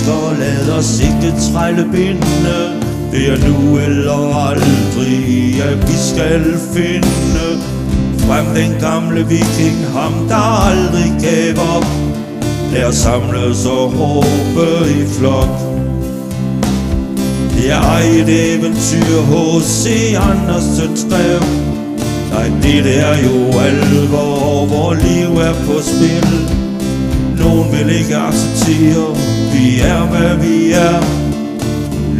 mennesker, lad os ikke trælle binde. Det er nu eller aldrig, at vi skal finde frem den gamle viking, ham der aldrig gav op. Lad os samles og råbe i flok. Det er et eventyr H.C. Andersen skrev. Nej, det er jo alvor, hvor liv er på spil. Nogen vil ikke acceptere, vi er hvad vi er.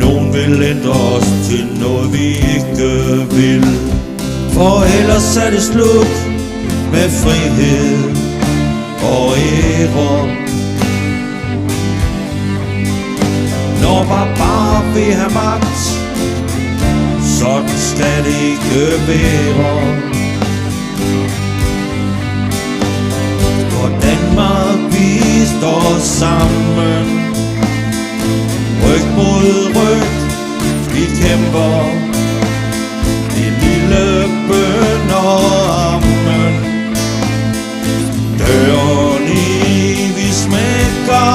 Nogen vil ændre os til noget vi ikke vil. For ellers er det slut med frihed og ære. Når barbarer vil have magt, sådan skal det ikke være. For Danmark vi står sammen, ryg mod ryg vi kæmper. En lille bøn og ammen, døren i vi smækker.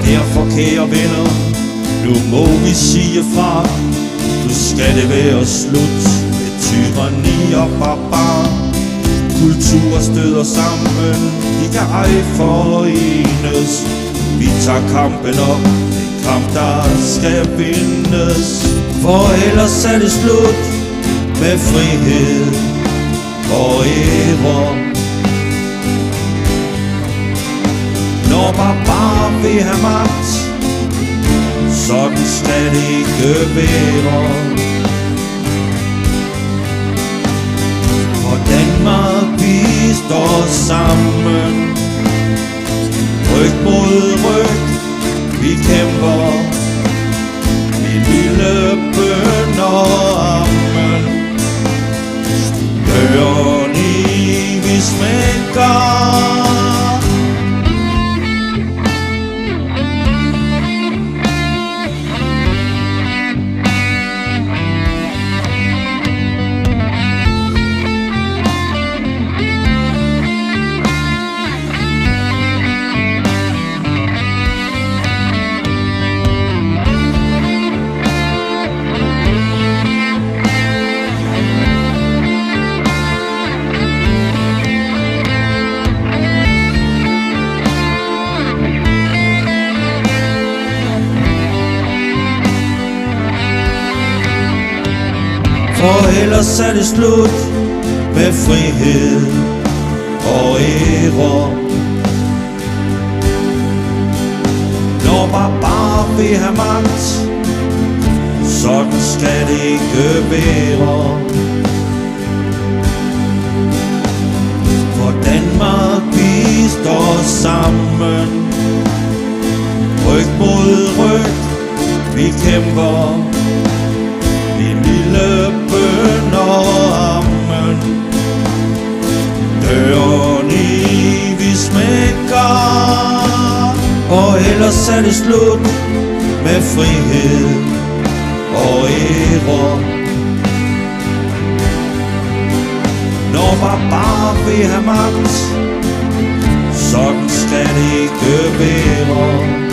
Derfor kære venner, nu må vi sige fra. Nu skal det være slut med tyranni og barbar. Kulturer støder sammen, de kan ej forenes. Vi tager kampen op, en kamp der skal vindes. For ellers er det slut med frihed og ære. Når barbarer vil have magt, sådan skal det ikke være. For Danmark vi står sammen, ryg mod ryg vi kæmper. En lille bøn og ammen, døren i vi smækker. For ellers er det slut med frihed og ære. Når barbarer vil have magt, sådan skal det ikke være. For Danmark vi står sammen, ryg mod ryg vi kæmper. En lille bøn og ammen, døren i vi smækker. Og ellers er det slut med frihed og ære. Når barbarer vil have magt, sådan skal det ikke være.